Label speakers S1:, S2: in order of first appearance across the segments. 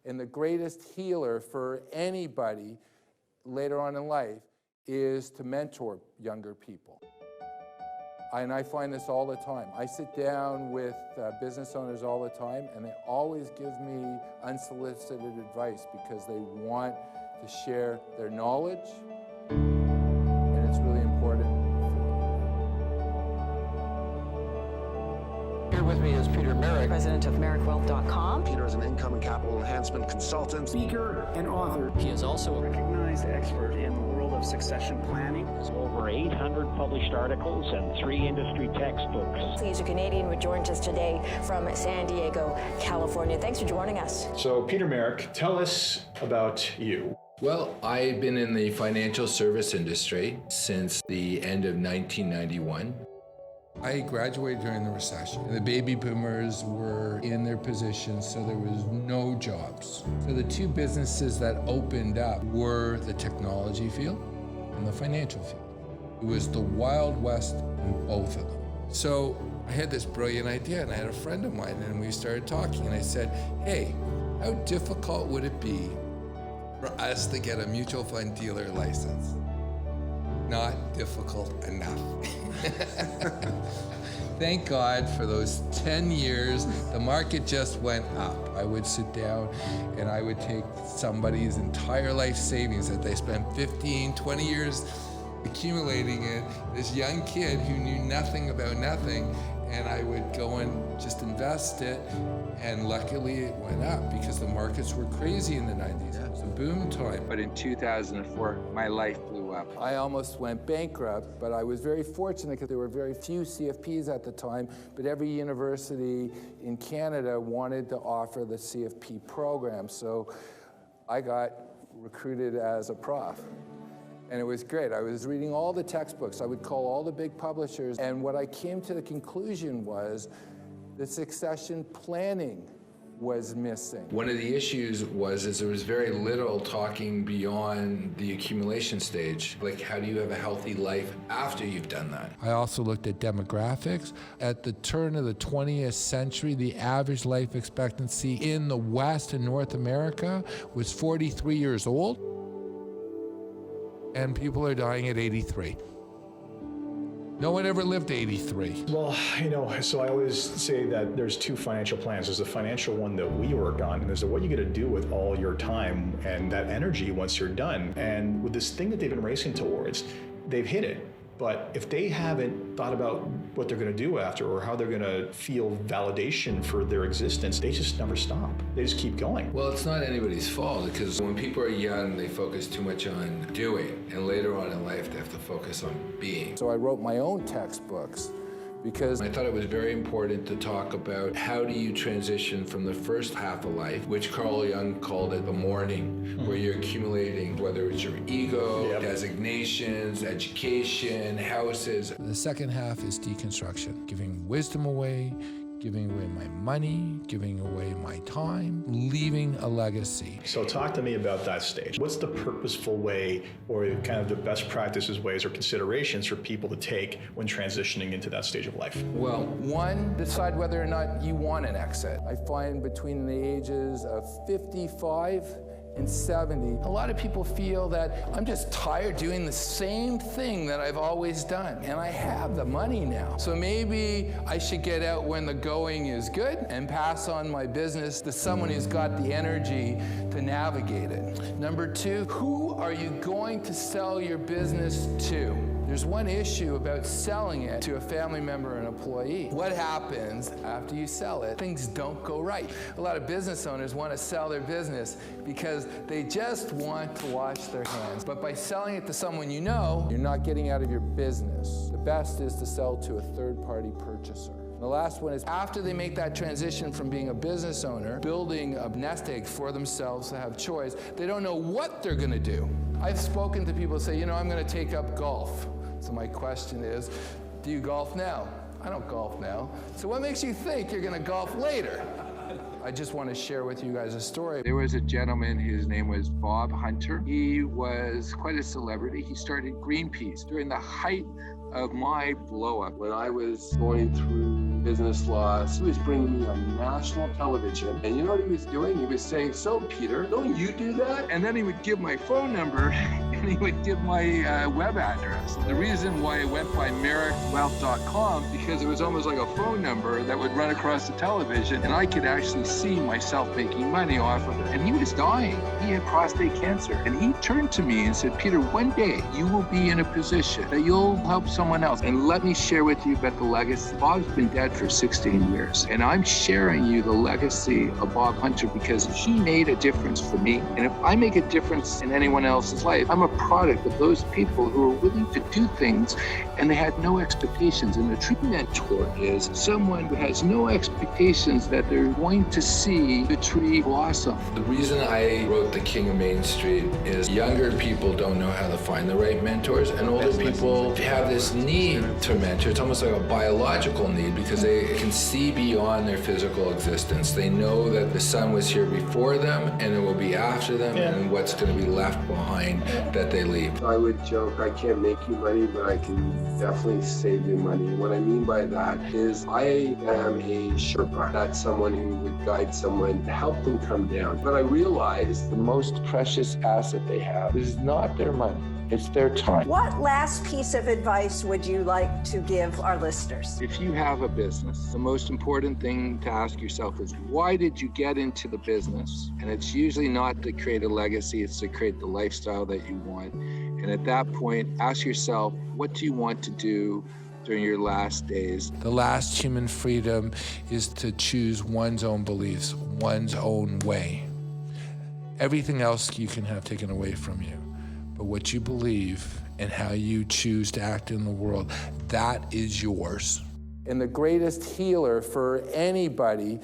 S1: And the greatest healer for anybody later on in life is to mentor younger people. And I find this all the time. I sit down with business owners all the time, and they always give me unsolicited advice because they want to share their knowledge, and it's really important.
S2: Here with me is Peter Merrick,
S3: president of MerrickWealth.com.
S4: Peter is an income and capital enhancement consultant,
S5: speaker, and author.
S6: He is also a
S5: recognized expert in the world of succession planning.
S7: Over 800 published articles and 3 industry textbooks.
S3: He's a Canadian who joined us today from San Diego, California. Thanks for joining us.
S8: So, Peter Merrick, tell us about you.
S9: Well, I've been in the financial service industry since the end of 1991.
S1: I graduated during the recession. The baby boomers were in their positions, so there was no jobs. So the two businesses that opened up were the technology field and the financial field. It was the Wild West in both of them. So I had this brilliant idea, and I had a friend of mine, and we started talking, and I said, hey, how difficult would it be for us to get a mutual fund dealer license? Not difficult enough. Thank God for those 10 years, the market just went up. I would sit down and I would take somebody's entire life savings that they spent 15, 20 years accumulating it, this young kid who knew nothing about nothing, and I would go and just invest it, and luckily it went up because the markets were crazy in the 90s. It was a boom time. But in 2004, my life blew up. I almost went bankrupt, but I was very fortunate because there were very few CFPs at the time, but every university in Canada wanted to offer the CFP program, so I got recruited as a prof. And it was great. I was reading all the textbooks. I would call all the big publishers. And what I came to the conclusion was the succession planning was missing.
S9: One of the issues is there was very little talking beyond the accumulation stage. Like, how do you have a healthy life after you've done that?
S1: I also looked at demographics. At the turn of the 20th century, the average life expectancy in the West and North America was 43 years old. And people are dying at 83. No one ever lived to 83.
S8: Well, so I always say that there's two financial plans. There's the financial one that we work on, and there's what you get to do with all your time and that energy once you're done. And with this thing that they've been racing towards, they've hit it. But if they haven't thought about what they're going to do after or how they're going to feel validation for their existence, they just never stop. They just keep going.
S9: Well, it's not anybody's fault because when people are young, they focus too much on doing. And later on in life, they have to focus on being.
S1: So I wrote my own textbooks because
S9: I thought it was very important to talk about how do you transition from the first half of life, which Carl Jung called it the morning, where you're accumulating, whether it's your ego, designations, education, houses.
S1: The second half is deconstruction, giving wisdom away, giving away my money, giving away my time, leaving a legacy.
S8: So talk to me about that stage. What's the purposeful way or kind of the best practices, ways, or considerations for people to take when transitioning into that stage of life?
S1: Well, one, decide whether or not you want an exit. I find between the ages of 55 and 70, a lot of people feel that I'm just tired doing the same thing that I've always done, and I have the money now. So maybe I should get out when the going is good and pass on my business to someone who's got the energy to navigate it. Number two, who are you going to sell your business to? There's one issue about selling it to a family member or an employee. What happens after you sell it? Things don't go right. A lot of business owners want to sell their business because they just want to wash their hands. But by selling it to someone you know, you're not getting out of your business. The best is to sell to a third-party purchaser. The last one is after they make that transition from being a business owner, building a nest egg for themselves to have choice, they don't know what they're going to do. I've spoken to people who say, I'm going to take up golf. So my question is, do you golf now? I don't golf now. So what makes you think you're going to golf later? I just want to share with you guys a story. There was a gentleman, his name was Bob Hunter. He was quite a celebrity. He started Greenpeace during the height of my blow-up when I was going through
S2: business laws. He was bringing me on national television. And you know what he was doing? He was saying, so Peter, don't you do that? And then he would give my phone number and he would give my web address. The reason why it went by merrickwealth.com, because it was almost like a phone number that would run across the television, and I could actually see myself making money off of it. And he was dying. He had prostate cancer. And he turned to me and said, Peter, one day you will be in a position that you'll help someone else. And let me share with you about the legacy. Bob's been dead for 16 years. And I'm sharing you the legacy of Bob Hunter because he made a difference for me. And if I make a difference in anyone else's life, I'm a product of those people who are willing to do things and they had no expectations. And a true mentor is someone who has no expectations that they're going to see the tree blossom.
S9: The reason I wrote The King of Main Street is younger people don't know how to find the right mentors, and older people have this need to mentor. It's almost like a biological need because they can see beyond their physical existence. They know that the sun was here before them and it will be after them, and what's going to be left behind that they leave.
S2: I would joke, I can't make you money, but I can definitely save you money. What I mean by that is I am a Sherpa. That's someone who would guide someone, help them come down. But I realize the most precious asset they have is not their money. It's their time.
S6: What last piece of advice would you like to give our listeners?
S2: If you have a business, the most important thing to ask yourself is, why did you get into the business? And it's usually not to create a legacy, it's to create the lifestyle that you want. And at that point, ask yourself, what do you want to do during your last days?
S1: The last human freedom is to choose one's own beliefs, one's own way. Everything else you can have taken away from you. But what you believe and how you choose to act in the world, that is yours. And the greatest healer for anybody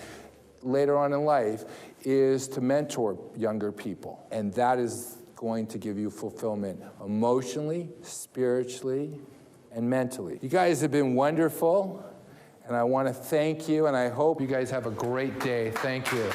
S1: later on in life is to mentor younger people. And that is going to give you fulfillment emotionally, spiritually, and mentally. You guys have been wonderful, and I want to thank you, and I hope you guys have a great day. Thank you.